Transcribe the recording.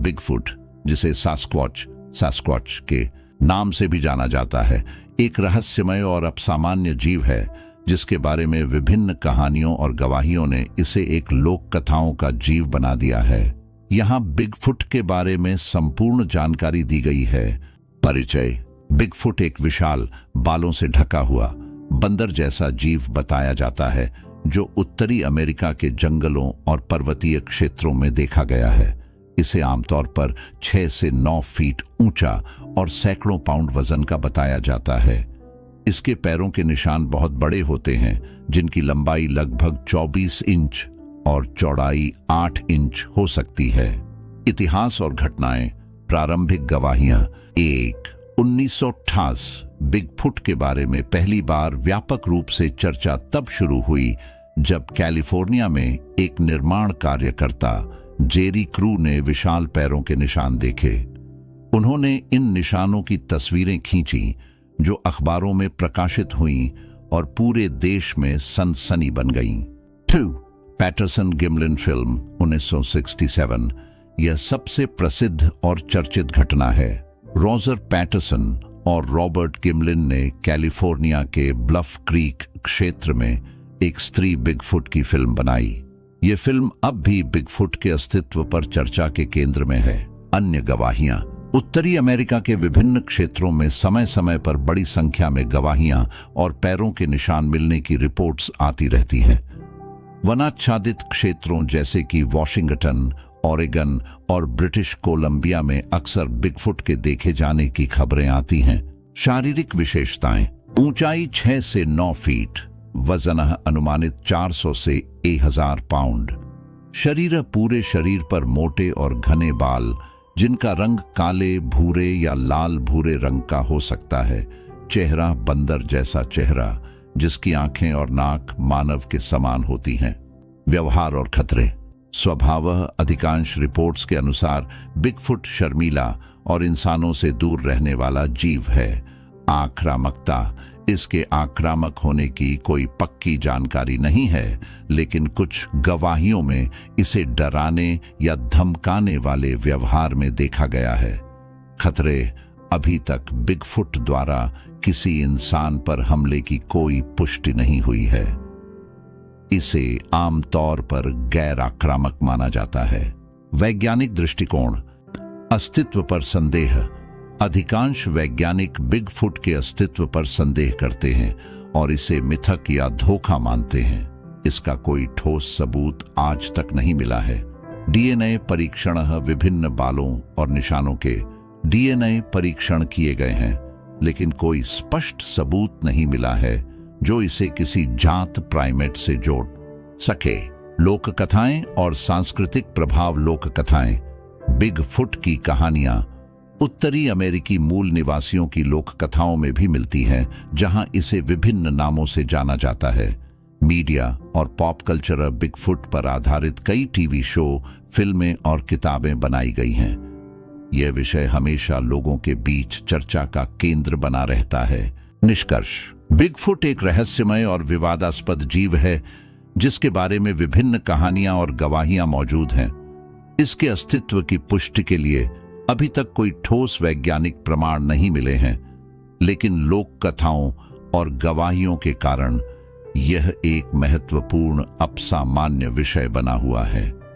Bigfoot, जिसे सास्क्वॉच के नाम से भी जाना जाता है, एक रहस्यमय और असामान्य जीव है जिसके बारे में विभिन्न कहानियों और गवाहियों ने इसे एक लोक कथाओं का जीव बना दिया है। यहाँ बिगफुट के बारे में संपूर्ण जानकारी दी गई है। परिचय। बिगफुट एक विशाल, बालों से ढका हुआ, बंदर जैसा जीव बताया जाता है जो उत्तरी अमेरिका के जंगलों और पर्वतीय क्षेत्रों में देखा गया है। इसे आमतौर पर 6 से 9 फीट ऊंचा और सैकड़ों पाउंड वजन का बताया जाता है। इसके पैरों के निशान बहुत बड़े होते हैं, जिनकी लंबाई लगभग 24 इंच और चौड़ाई 8 इंच हो सकती है। इतिहास और घटनाएं। प्रारंभिक गवाहियां। 1958 बिगफुट के बारे में पहली बार व्यापक रूप से चर्चा तब शुरू हुई जब कैलिफोर्निया में एक निर्माण कार्यकर्ता जेरी क्रू ने विशाल पैरों के निशान देखे। उन्होंने इन निशानों की तस्वीरें खींची जो अखबारों में प्रकाशित हुईं और पूरे देश में सनसनी बन गईं। 2. पैटरसन गिमलिन फिल्म 1967 यह सबसे प्रसिद्ध और चर्चित घटना है। रोजर पैटरसन और रॉबर्ट गिमलिन ने कैलिफोर्निया के ब्लफ क्रीक क्षेत्र में एक स्त्री बिगफुट की फिल्म बनाई। ये फिल्म अब भी बिगफुट के अस्तित्व पर चर्चा के केंद्र में है। अन्य गवाहियां। उत्तरी अमेरिका के विभिन्न क्षेत्रों में समय समय पर बड़ी संख्या में गवाहियां और पैरों के निशान मिलने की रिपोर्ट्स आती रहती हैं। वनाच्छादित क्षेत्रों जैसे कि वॉशिंगटन, ओरेगन और ब्रिटिश कोलंबिया में अक्सर बिगफुट के देखे जाने की खबरें आती हैं। शारीरिक विशेषताएं। ऊंचाई 6 से 9 फीट, वजन अनुमानित 400 से 1000 पाउंड। शरीर पूरे शरीर पर मोटे और घने बाल जिनका रंग काले, भूरे या लाल भूरे रंग का हो सकता है। चेहरा बंदर जैसा चेहरा जिसकी आंखें और नाक मानव के समान होती हैं। व्यवहार और खतरे। स्वभावतः अधिकांश रिपोर्ट्स के अनुसार बिगफुट शर्मीला और इंसानों से दूर रहने वाला जीव है। आक्रामकता। इसके आक्रामक होने की कोई पक्की जानकारी नहीं है, लेकिन कुछ गवाहियों में इसे डराने या धमकाने वाले व्यवहार में देखा गया है। खतरे। अभी तक बिगफुट द्वारा किसी इंसान पर हमले की कोई पुष्टि नहीं हुई है। इसे आमतौर पर गैर आक्रामक माना जाता है। वैज्ञानिक दृष्टिकोण। अस्तित्व पर संदेह। अधिकांश वैज्ञानिक बिगफुट के अस्तित्व पर संदेह करते हैं और इसे मिथक या धोखा मानते हैं। इसका कोई ठोस सबूत आज तक नहीं मिला है। डीएनए परीक्षण। विभिन्न बालों और निशानों के डीएनए परीक्षण किए गए हैं, लेकिन कोई स्पष्ट सबूत नहीं मिला है जो इसे किसी जात प्राइमेट से जोड़ सके। लोक कथाएं और सांस्कृतिक प्रभाव। लोक कथाएं। बिगफुट की कहानियां उत्तरी अमेरिकी मूल निवासियों की लोक कथाओं में भी मिलती हैं, जहां इसे विभिन्न नामों से जाना जाता है। मीडिया और पॉप कल्चर। बिगफुट पर आधारित कई टीवी शो, फिल्में और किताबें बनाई गई हैं। यह विषय हमेशा लोगों के बीच चर्चा का केंद्र बना रहता है। निष्कर्ष। बिगफुट एक रहस्यमय और विवादास्पद जीव है जिसके बारे में विभिन्न कहानियां और गवाहियां मौजूद हैं। इसके अस्तित्व की पुष्टि के लिए अभी तक कोई ठोस वैज्ञानिक प्रमाण नहीं मिले हैं, लेकिन लोक कथाओं और गवाहियों के कारण यह एक महत्वपूर्ण असामान्य विषय बना हुआ है।